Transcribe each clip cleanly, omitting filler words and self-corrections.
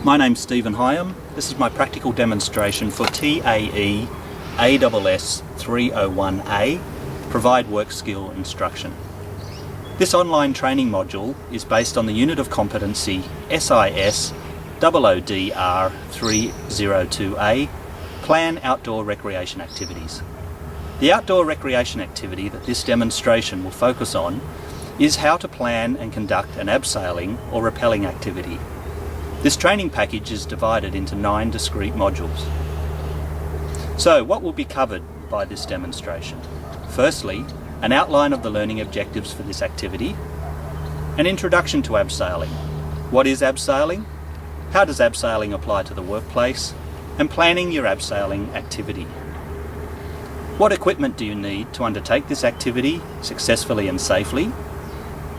My name's Stephen Hyam. This is my practical demonstration for TAEASS301A, Provide Work Skill Instruction. This online training module is based on the unit of competency SIS-00302A, Plan Outdoor Recreation Activities. The outdoor recreation activity that this demonstration will focus on is how to plan and conduct an abseiling or rappelling activity. This training package is divided into 9 discrete modules. So what will be covered by this demonstration? Firstly, an outline of the learning objectives for this activity, an introduction to abseiling. What is abseiling? How does abseiling apply to the workplace? And planning your abseiling activity. What equipment do you need to undertake this activity successfully and safely?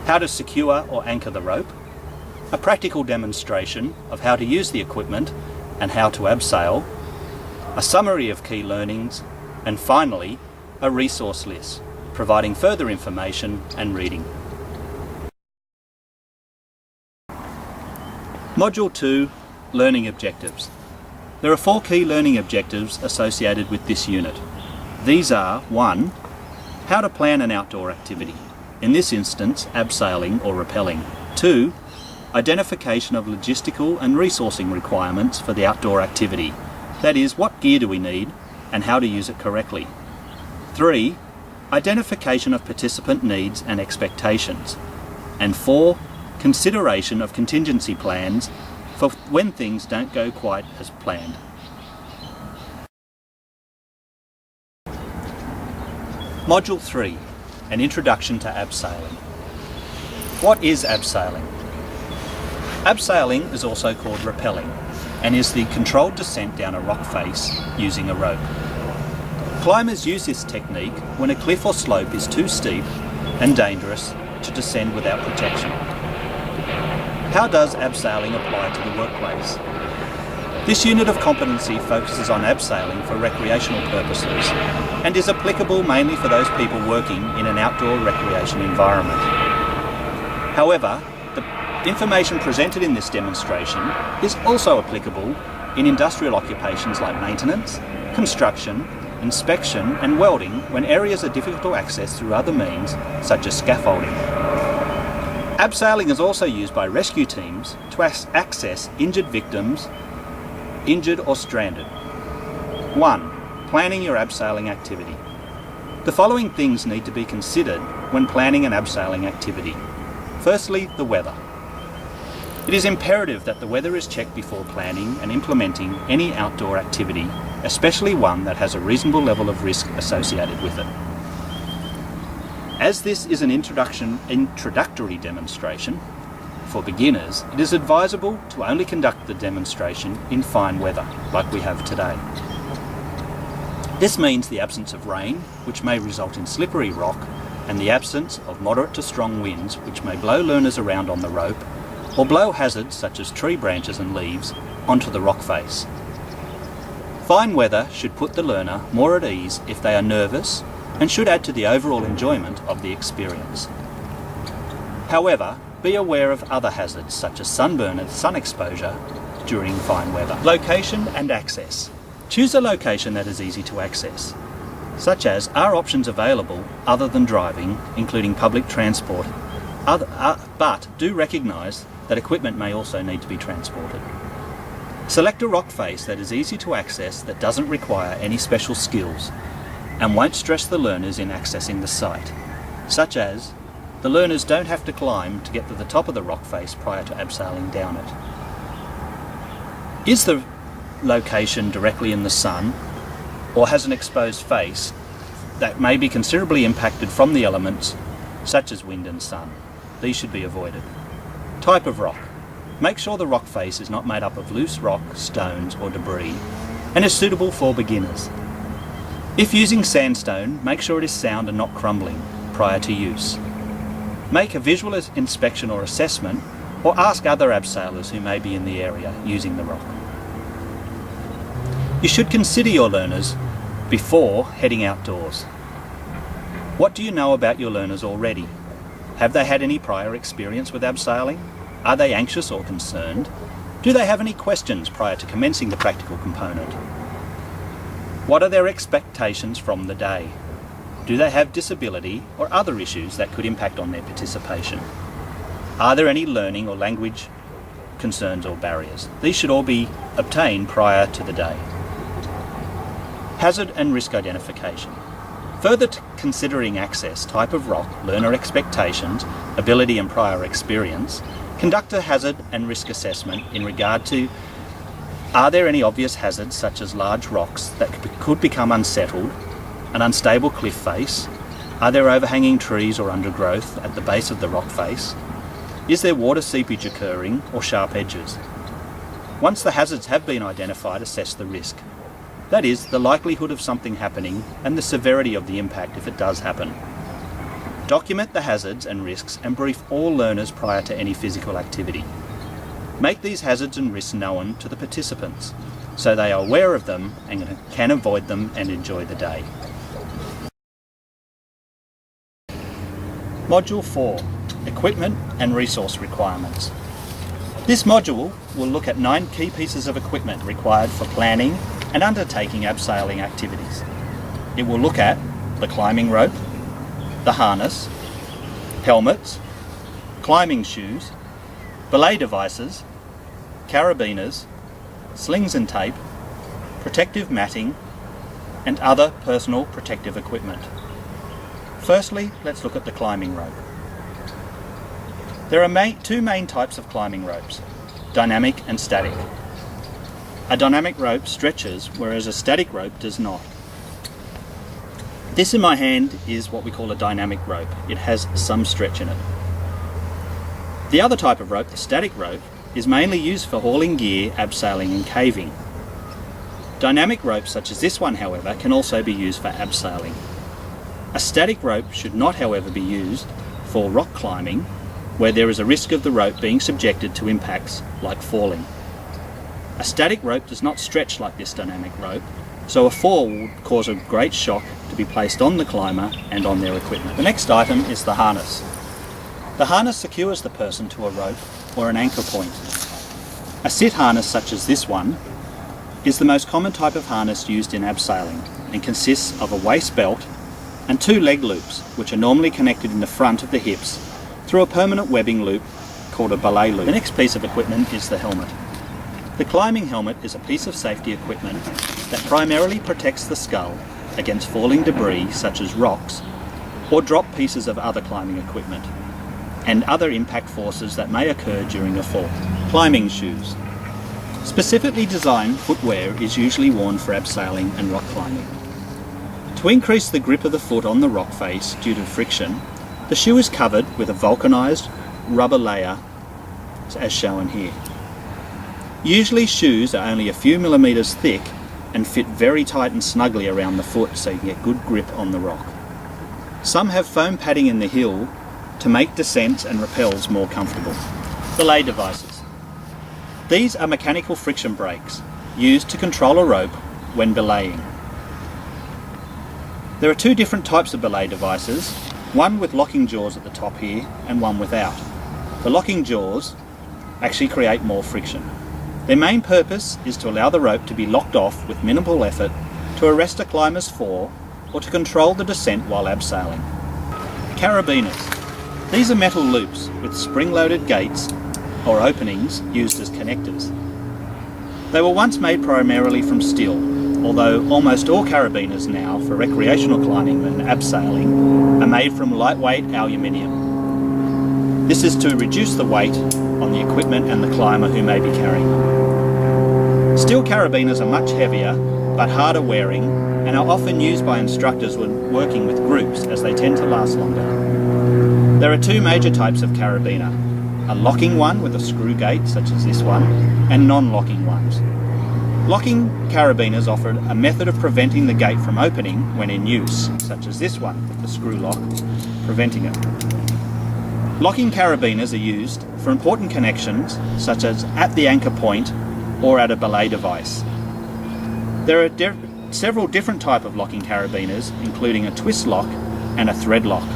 How to secure or anchor the rope? A practical demonstration of how to use the equipment and how to abseil, a summary of key learnings, and finally, a resource list, providing further information and reading. Module 2, Learning Objectives. There are 4 key learning objectives associated with this unit. These are 1. How to plan an outdoor activity, in this instance abseiling or rappelling. 2. Identification of logistical and resourcing requirements for the outdoor activity. That is, what gear do we need and how to use it correctly. 3. Identification of participant needs and expectations. And 4. Consideration of contingency plans for when things don't go quite as planned. Module 3, an introduction to abseiling. What is abseiling? Abseiling is also called rappelling and is the controlled descent down a rock face using a rope. Climbers use this technique when a cliff or slope is too steep and dangerous to descend without protection. How does abseiling apply to the workplace? This unit of competency focuses on abseiling for recreational purposes and is applicable mainly for those people working in an outdoor recreation environment. However, the information presented in this demonstration is also applicable in industrial occupations like maintenance, construction, inspection and welding when areas are difficult to access through other means such as scaffolding. Abseiling is also used by rescue teams to access injured victims, injured or stranded. 1. Planning your abseiling activity. The following things need to be considered when planning an abseiling activity. Firstly, the weather. It is imperative that the weather is checked before planning and implementing any outdoor activity, especially one that has a reasonable level of risk associated with it. As this is an introductory demonstration for beginners, it is advisable to only conduct the demonstration in fine weather, like we have today. This means the absence of rain, which may result in slippery rock, and the absence of moderate to strong winds, which may blow learners around on the rope, or blow hazards such as tree branches and leaves onto the rock face. Fine weather should put the learner more at ease if they are nervous and should add to the overall enjoyment of the experience. However, be aware of other hazards such as sunburn and sun exposure during fine weather. Location and access. Choose a location that is easy to access, such as are options available other than driving, including public transport, but do recognise that equipment may also need to be transported. Select a rock face that is easy to access that doesn't require any special skills and won't stress the learners in accessing the site, such as the learners don't have to climb to get to the top of the rock face prior to abseiling down it. Is the location directly in the sun or has an exposed face that may be considerably impacted from the elements such as wind and sun? These should be avoided. Type of rock. Make sure the rock face is not made up of loose rock, stones or debris and is suitable for beginners. If using sandstone, make sure it is sound and not crumbling prior to use. Make a visual inspection or assessment or ask other abseilers who may be in the area using the rock. You should consider your learners before heading outdoors. What do you know about your learners already? Have they had any prior experience with abseiling? Are they anxious or concerned? Do they have any questions prior to commencing the practical component? What are their expectations from the day? Do they have disability or other issues that could impact on their participation? Are there any learning or language concerns or barriers? These should all be obtained prior to the day. Hazard and risk identification. Further to considering access, type of rock, learner expectations, ability and prior experience, conduct a hazard and risk assessment in regard to: are there any obvious hazards such as large rocks that could become unsettled, an unstable cliff face? Are there overhanging trees or undergrowth at the base of the rock face? Is there water seepage occurring or sharp edges? Once the hazards have been identified, assess the risk. That is, the likelihood of something happening and the severity of the impact if it does happen. Document the hazards and risks and brief all learners prior to any physical activity. Make these hazards and risks known to the participants so they are aware of them and can avoid them and enjoy the day. Module 4. Equipment and resource requirements. This module will look at 9 key pieces of equipment required for planning and undertaking abseiling activities. It will look at the climbing rope, the harness, helmets, climbing shoes, belay devices, carabiners, slings and tape, protective matting, and other personal protective equipment. Firstly, let's look at the climbing rope. There are 2 main types of climbing ropes, dynamic and static. A dynamic rope stretches, whereas a static rope does not. This in my hand is what we call a dynamic rope. It has some stretch in it. The other type of rope, the static rope, is mainly used for hauling gear, abseiling and caving. Dynamic ropes such as this one, however, can also be used for abseiling. A static rope should not, however, be used for rock climbing, where there is a risk of the rope being subjected to impacts like falling. A static rope does not stretch like this dynamic rope, so a fall would cause a great shock to be placed on the climber and on their equipment. The next item is the harness. The harness secures the person to a rope or an anchor point. A sit harness such as this one is the most common type of harness used in abseiling and consists of a waist belt and 2 leg loops, which are normally connected in the front of the hips through a permanent webbing loop called a belay loop. The next piece of equipment is the helmet. The climbing helmet is a piece of safety equipment that primarily protects the skull against falling debris such as rocks or drop pieces of other climbing equipment and other impact forces that may occur during a fall. Climbing shoes. Specifically designed footwear is usually worn for abseiling and rock climbing. To increase the grip of the foot on the rock face due to friction, the shoe is covered with a vulcanized rubber layer as shown here. Usually shoes are only a few millimeters thick and fit very tight and snugly around the foot so you get good grip on the rock. Some have foam padding in the heel to make descents and rappels more comfortable. Belay devices. These are mechanical friction brakes used to control a rope when belaying. There are 2 different types of belay devices, one with locking jaws at the top here and one without. The locking jaws actually create more friction. Their main purpose is to allow the rope to be locked off with minimal effort to arrest a climber's fall or to control the descent while abseiling. Carabiners. These are metal loops with spring-loaded gates or openings used as connectors. They were once made primarily from steel, although almost all carabiners now for recreational climbing and abseiling are made from lightweight aluminium. This is to reduce the weight on the equipment and the climber who may be carrying them. Steel carabiners are much heavier but harder wearing and are often used by instructors when working with groups as they tend to last longer. There are 2 major types of carabiner, a locking one with a screw gate such as this one and non-locking ones. Locking carabiners offer a method of preventing the gate from opening when in use, such as this one with the screw lock preventing it. Locking carabiners are used for important connections such as at the anchor point or at a belay device. There are several different types of locking carabiners, including a twist lock and a thread lock.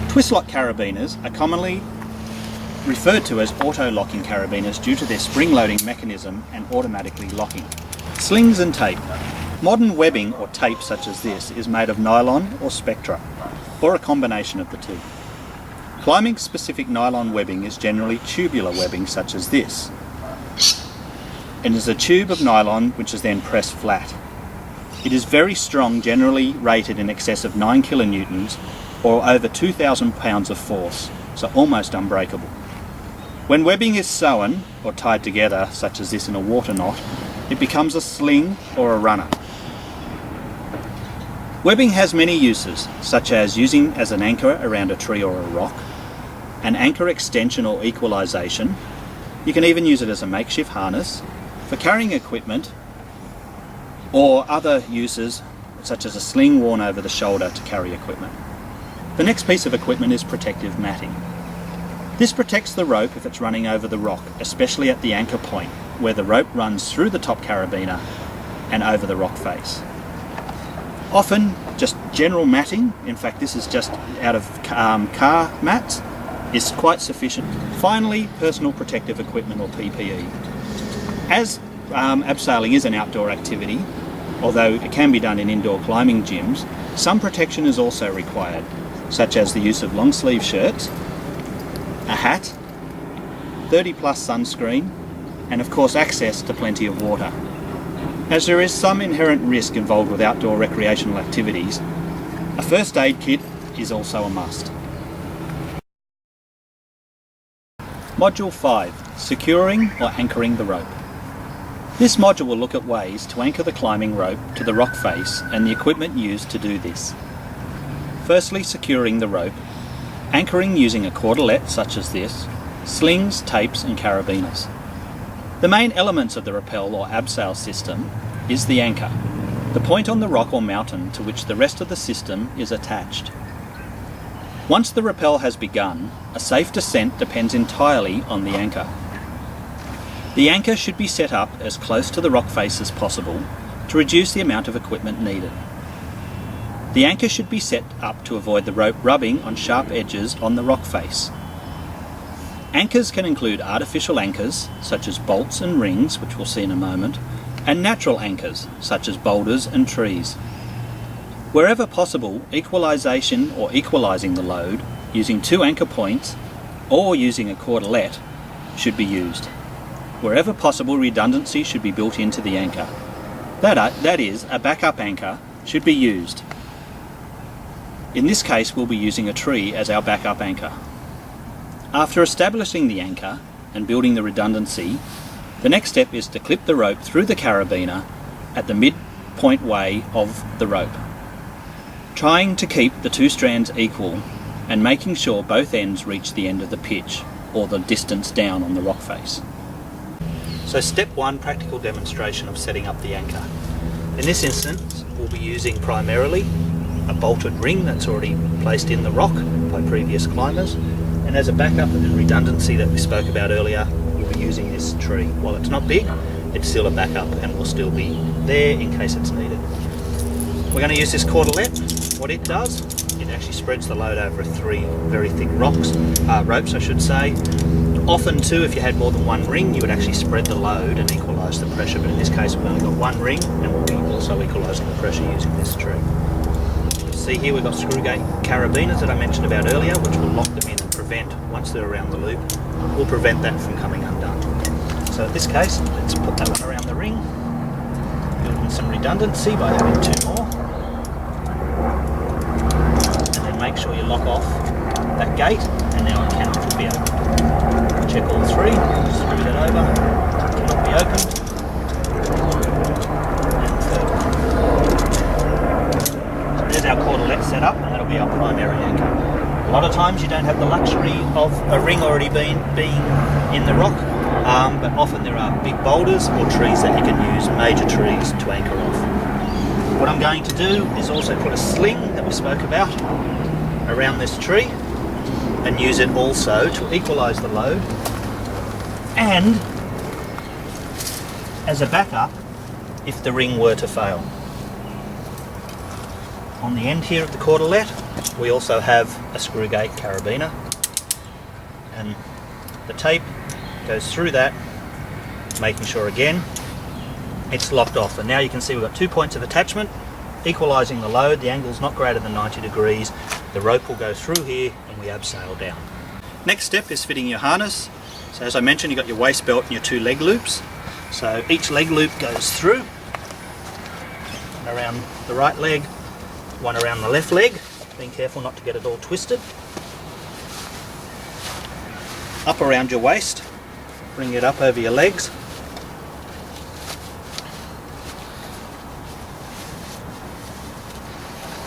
Twist lock carabiners are commonly referred to as auto-locking carabiners due to their spring-loading mechanism and automatically locking. Slings and tape. Modern webbing or tape such as this is made of nylon or spectra, or a combination of the two. Climbing specific nylon webbing is generally tubular webbing such as this. It is a tube of nylon which is then pressed flat. It is very strong, generally rated in excess of 9 kilonewtons or over 2,000 pounds of force, so almost unbreakable. When webbing is sewn or tied together, such as this in a water knot, it becomes a sling or a runner. Webbing has many uses, such as using as an anchor around a tree or a rock, an anchor extension or equalisation. You can even use it as a makeshift harness, for carrying equipment, or other uses such as a sling worn over the shoulder to carry equipment. The next piece of equipment is protective matting. This protects the rope if it's running over the rock, especially at the anchor point, where the rope runs through the top carabiner and over the rock face. Often just general matting, in fact this is just out of car mats, is quite sufficient. Finally, personal protective equipment or PPE. As abseiling is an outdoor activity, although it can be done in indoor climbing gyms, some protection is also required, such as the use of long sleeve shirts, a hat, 30+ sunscreen, and of course access to plenty of water. As there is some inherent risk involved with outdoor recreational activities, a first aid kit is also a must. Module 5. Securing or anchoring the rope. This module will look at ways to anchor the climbing rope to the rock face and the equipment used to do this. Firstly, securing the rope, anchoring using a cordelette such as this, slings, tapes and carabiners. The main elements of the rappel or abseil system is the anchor, the point on the rock or mountain to which the rest of the system is attached. Once the rappel has begun, a safe descent depends entirely on the anchor. The anchor should be set up as close to the rock face as possible to reduce the amount of equipment needed. The anchor should be set up to avoid the rope rubbing on sharp edges on the rock face. Anchors can include artificial anchors, such as bolts and rings, which we'll see in a moment, and natural anchors, such as boulders and trees. Wherever possible, equalisation or equalising the load, using 2 anchor points, or using a cordelette, should be used. Wherever possible, redundancy should be built into the anchor. That is, a backup anchor should be used. In this case, we'll be using a tree as our backup anchor. After establishing the anchor and building the redundancy, the next step is to clip the rope through the carabiner at the midpoint way of the rope, trying to keep the 2 strands equal and making sure both ends reach the end of the pitch or the distance down on the rock face. So step 1, practical demonstration of setting up the anchor. In this instance, we'll be using primarily a bolted ring that's already placed in the rock by previous climbers, and as a backup and redundancy that we spoke about earlier, we'll be using this tree. While it's not big, it's still a backup and will still be there in case it's needed. We're going to use this cordelette. What it does, it actually spreads the load over 3 very thick ropes I should say. Often too, if you had more than 1 ring, you would actually spread the load and equalise the pressure, but in this case we've only got 1 ring and we'll be also equalising the pressure using this tree. See here we've got screw gate carabiners that I mentioned about earlier, which will lock them in and prevent, once they're around the loop, will prevent that from coming undone. So in this case, let's put that one around the ring, build in some redundancy by having 2 more, and then make sure you lock off that gate, and now it cannot be opened. Check all 3, screw that over, cannot be opened. There's our cordelette set up, and that'll be our primary anchor. A lot of times you don't have the luxury of a ring already being in the rock, but often there are big boulders or trees that you can use, major trees, to anchor off. What I'm going to do is also put a sling that we spoke about around this tree and use it also to equalise the load and as a backup if the ring were to fail. On the end here of the cordelette we also have a screw gate carabiner, and The tape goes through that, making sure again it's locked off. And now you can see we've got 2 points of attachment, equalising the load. The angle's not greater than 90 degrees. The rope will go through here and we abseil down. Next step is fitting your harness. So as I mentioned, you've got your waist belt and your 2 leg loops. So each leg loop goes through, and around the right leg, one around the left leg, being careful not to get it all twisted. Up around your waist, bring it up over your legs.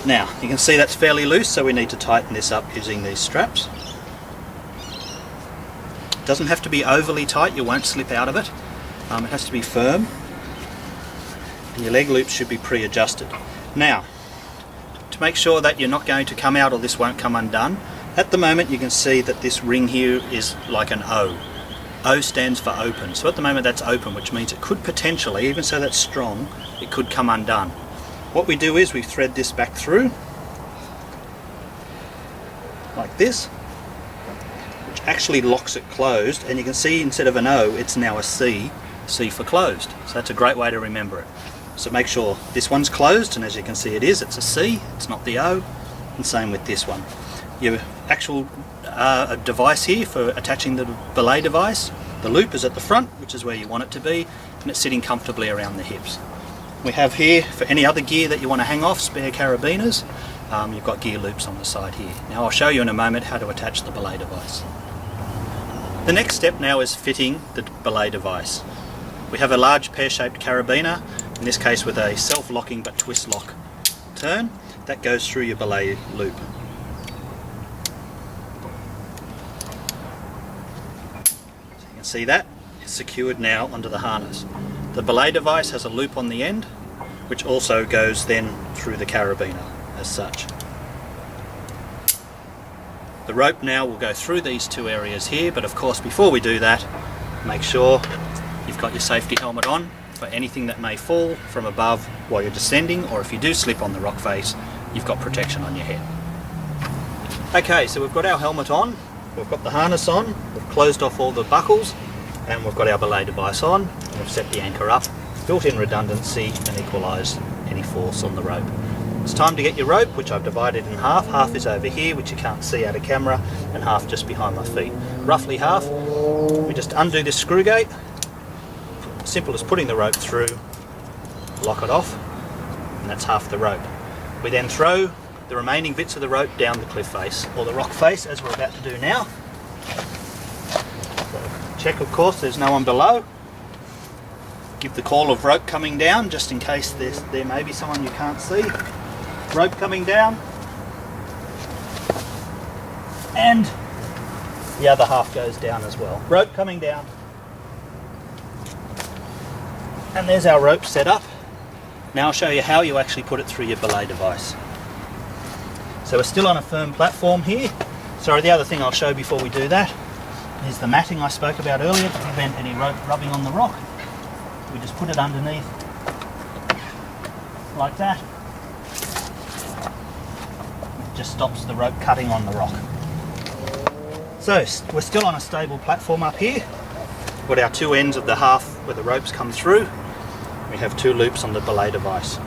Now, you can see that's fairly loose, so we need to tighten this up using these straps. It doesn't have to be overly tight, you won't slip out of it. It has to be firm. And your leg loops should be pre-adjusted. Now, to make sure that you're not going to come out or this won't come undone, at the moment you can see that this ring here is like an O. O stands for open. So at the moment that's open, which means it could potentially, even so that's strong, it could come undone. What we do is we thread this back through, like this, which actually locks it closed, and you can see instead of an O, it's now a C, C for closed. So that's a great way to remember it. So make sure this one's closed, and as you can see it is, it's a C, it's not the O, and same with this one. Your actual device here for attaching the belay device, the loop is at the front, which is where you want it to be, and it's sitting comfortably around the hips. We have here, for any other gear that you want to hang off, spare carabiners, you've got gear loops on the side here. Now I'll show you in a moment how to attach the belay device. The next step now is fitting the belay device. We have a large pear-shaped carabiner, in this case with a self-locking but twist lock turn, that goes through your belay loop. So you can see that is secured now onto the harness. The belay device has a loop on the end, which also goes then through the carabiner as such. The rope now will go through these 2 areas here, but of course before we do that, make sure you've got your safety helmet on for anything that may fall from above while you're descending, or if you do slip on the rock face, you've got protection on your head. Okay, so we've got our helmet on, we've got the harness on, we've closed off all the buckles, and we've got our belay device on, and we've set the anchor up, built-in redundancy, and equalise any force on the rope. It's time to get your rope, which I've divided in half. Half is over here, which you can't see out of camera, and half just behind my feet. Roughly half. We just undo this screw gate. Simple as putting the rope through, lock it off, and that's half the rope. We then throw the remaining bits of the rope down the cliff face, or the rock face, as we're about to do now. Check, of course, there's no one below. Give the call of rope coming down, just in case there may be someone you can't see. Rope coming down. And the other half goes down as well. Rope coming down. And there's our rope set up. Now I'll show you how you actually put it through your belay device. So we're still on a firm platform here. Sorry, the other thing I'll show before we do that is the matting I spoke about earlier to prevent any rope rubbing on the rock. We just put it underneath like that. It just stops the rope cutting on the rock. So we're still on a stable platform up here. We've got our 2 ends of the half where the ropes come through. We have 2 loops on the belay device.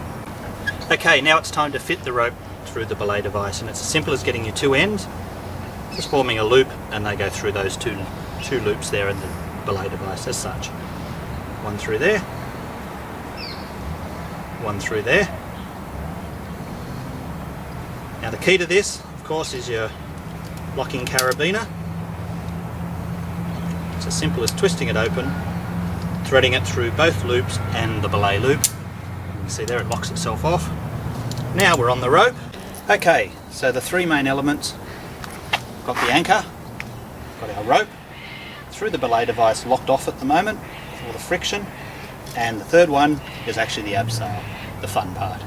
Okay, now it's time to fit the rope through the belay device, and it's as simple as getting your 2 ends, just forming a loop, and they go through those two loops there in the belay device as such. One through there, one through there. Now the key to this, of course, is your locking carabiner. It's as simple as twisting it open, threading it through both loops and the belay loop. You can see there it locks itself off. Now we're on the rope. Okay, so the 3 main elements. Got the anchor, got our rope, through the belay device locked off at the moment for all the friction, and the third one is actually the abseil, the fun part.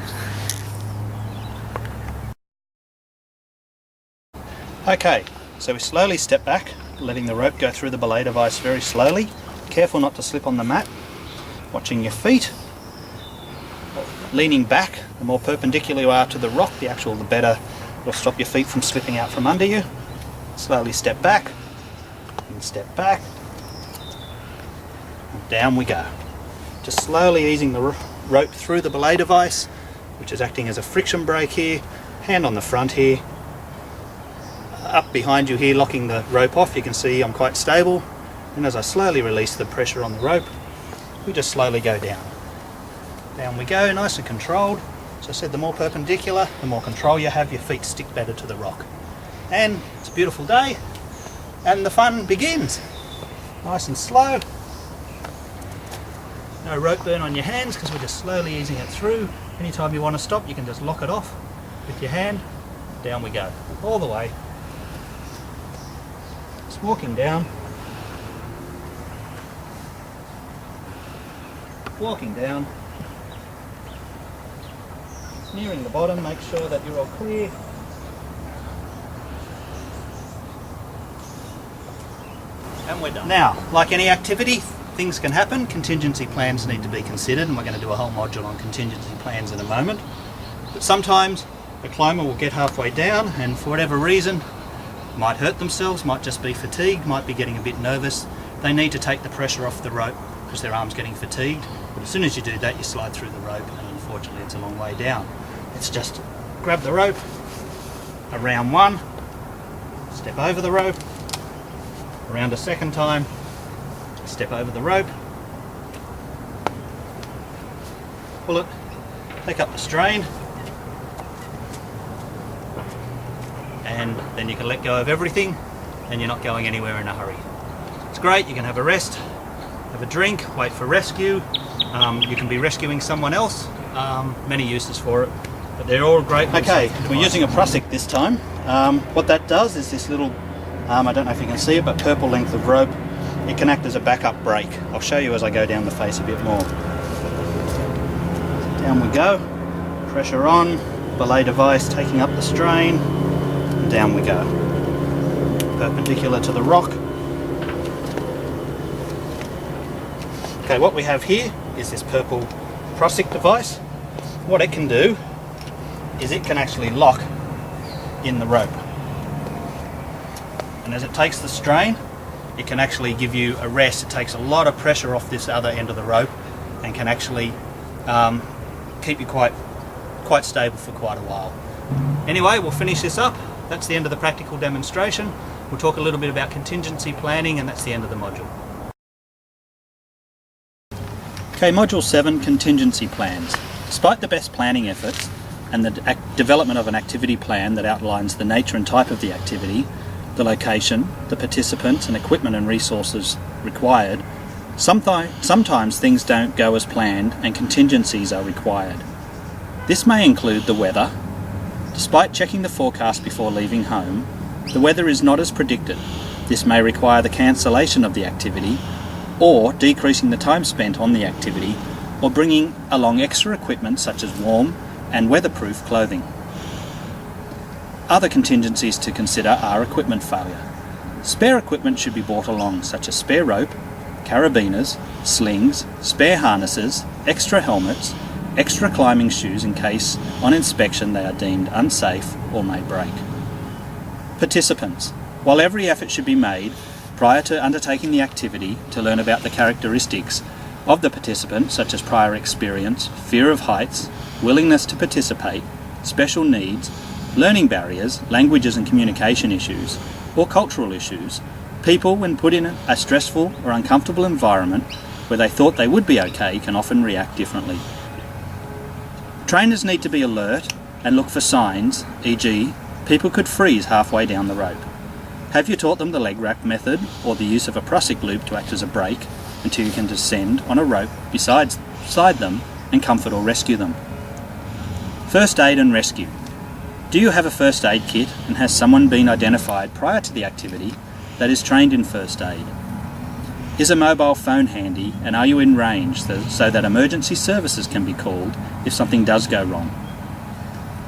Okay, so we slowly step back, letting the rope go through the belay device very slowly. Careful not to slip on the mat, watching your feet, leaning back. The more perpendicular you are to the rock, the better it'll stop your feet from slipping out from under you. Slowly step back, and step back. And down we go. Just slowly easing the rope through the belay device, which is acting as a friction brake here. Hand on the front here. Up behind you here, locking the rope off. You can see I'm quite stable. And as I slowly release the pressure on the rope, we just slowly go down. Down we go, nice and controlled. As I said, the more perpendicular, the more control you have, your feet stick better to the rock. And it's a beautiful day, and the fun begins. Nice and slow. No rope burn on your hands because we're just slowly easing it through. Anytime you want to stop, you can just lock it off with your hand. Down we go, all the way. Just walking down. Walking down. Nearing the bottom, make sure that you're all clear. And we're done. Now, like any activity, things can happen. Contingency plans need to be considered, and we're going to do a whole module on contingency plans in a moment. But sometimes a climber will get halfway down and for whatever reason might hurt themselves, might just be fatigued, might be getting a bit nervous. They need to take the pressure off the rope because their arm's getting fatigued. But as soon as you do that, you slide through the rope, and unfortunately it's a long way down. It's just grab the rope, around one, step over the rope, around a second time, step over the rope, pull it, take up the strain, and then you can let go of everything and you're not going anywhere in a hurry. It's great, you can have a rest, have a drink, wait for rescue. You can be rescuing someone else. Many uses for it, but they're all great. Okay, we're using a prusik this time. What that does is this little, I don't know if you can see it, but purple length of rope. It can act as a backup brake. I'll show you as I go down the face a bit more. Down we go, pressure on, belay device taking up the strain, and down we go. Perpendicular to the rock. Okay, what we have here is this purple prusik device. What it can do is it can actually lock in the rope. And as it takes the strain, it can actually give you a rest. It takes a lot of pressure off this other end of the rope and can actually keep you quite stable for quite a while. Anyway, we'll finish this up. That's the end of the practical demonstration. We'll talk a little bit about contingency planning, and that's the end of the module. Okay, Module 7, Contingency Plans. Despite the best planning efforts and the development of an activity plan that outlines the nature and type of the activity, the location, the participants and equipment and resources required, sometimes things don't go as planned and contingencies are required. This may include the weather. Despite checking the forecast before leaving home, the weather is not as predicted. This may require the cancellation of the activity, or decreasing the time spent on the activity, or bringing along extra equipment such as warm and weatherproof clothing. Other contingencies to consider are equipment failure. Spare equipment should be brought along, such as spare rope, carabiners, slings, spare harnesses, extra helmets, extra climbing shoes in case on inspection they are deemed unsafe or may break. Participants. While every effort should be made prior to undertaking the activity to learn about the characteristics of the participant, such as prior experience, fear of heights, willingness to participate, special needs, learning barriers, languages and communication issues, or cultural issues, people, when put in a stressful or uncomfortable environment where they thought they would be okay, can often react differently. Trainers need to be alert and look for signs, e.g., people could freeze halfway down the rope. Have you taught them the leg wrap method or the use of a prusik loop to act as a brake until you can descend on a rope beside them and comfort or rescue them? First aid and rescue. Do you have a first aid kit, and has someone been identified prior to the activity that is trained in first aid? Is a mobile phone handy, and are you in range so that emergency services can be called if something does go wrong?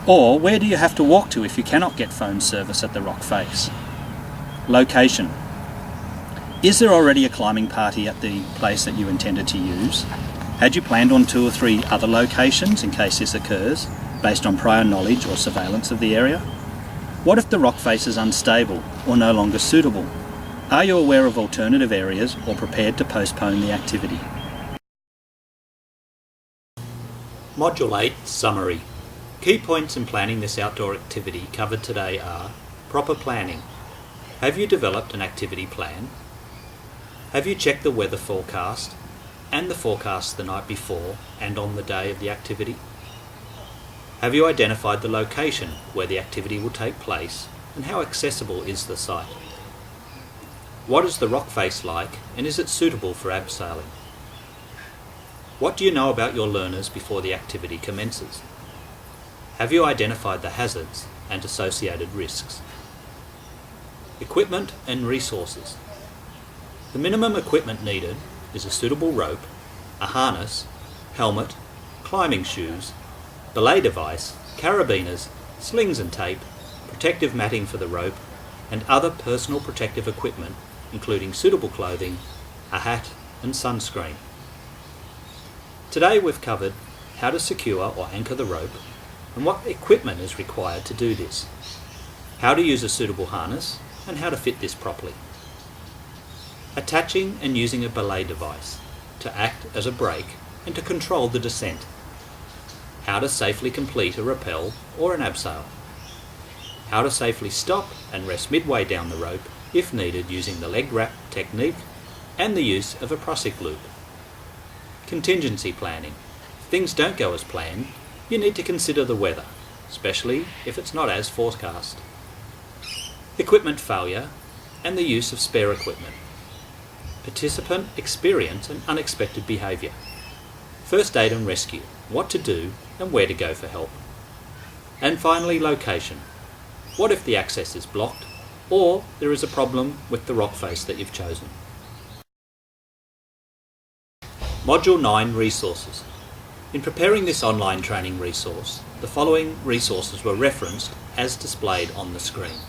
Or where do you have to walk to if you cannot get phone service at the rock face? Location. Is there already a climbing party at the place that you intended to use? Had you planned on 2 or 3 other locations in case this occurs, based on prior knowledge or surveillance of the area? What if the rock face is unstable or no longer suitable? Are you aware of alternative areas or prepared to postpone the activity? Module 8 Summary. Key points in planning this outdoor activity covered today are proper planning. Have you developed an activity plan? Have you checked the weather forecast and the forecast the night before and on the day of the activity? Have you identified the location where the activity will take place and how accessible is the site? What is the rock face like and is it suitable for abseiling? What do you know about your learners before the activity commences? Have you identified the hazards and associated risks? Equipment and resources. The minimum equipment needed is a suitable rope, a harness, helmet, climbing shoes, belay device, carabiners, slings and tape, protective matting for the rope, and other personal protective equipment including suitable clothing, a hat and sunscreen. Today we've covered how to secure or anchor the rope and what equipment is required to do this, how to use a suitable harness and how to fit this properly. Attaching and using a belay device to act as a brake and to control the descent. How to safely complete a rappel or an abseil. How to safely stop and rest midway down the rope if needed using the leg wrap technique and the use of a Prusik loop. Contingency planning. If things don't go as planned, you need to consider the weather, especially if it's not as forecast. Equipment failure and the use of spare equipment. Participant experience and unexpected behaviour. First aid and rescue, what to do and where to go for help. And finally, location. What if the access is blocked or there is a problem with the rock face that you've chosen? Module 9 Resources. In preparing this online training resource, the following resources were referenced as displayed on the screen.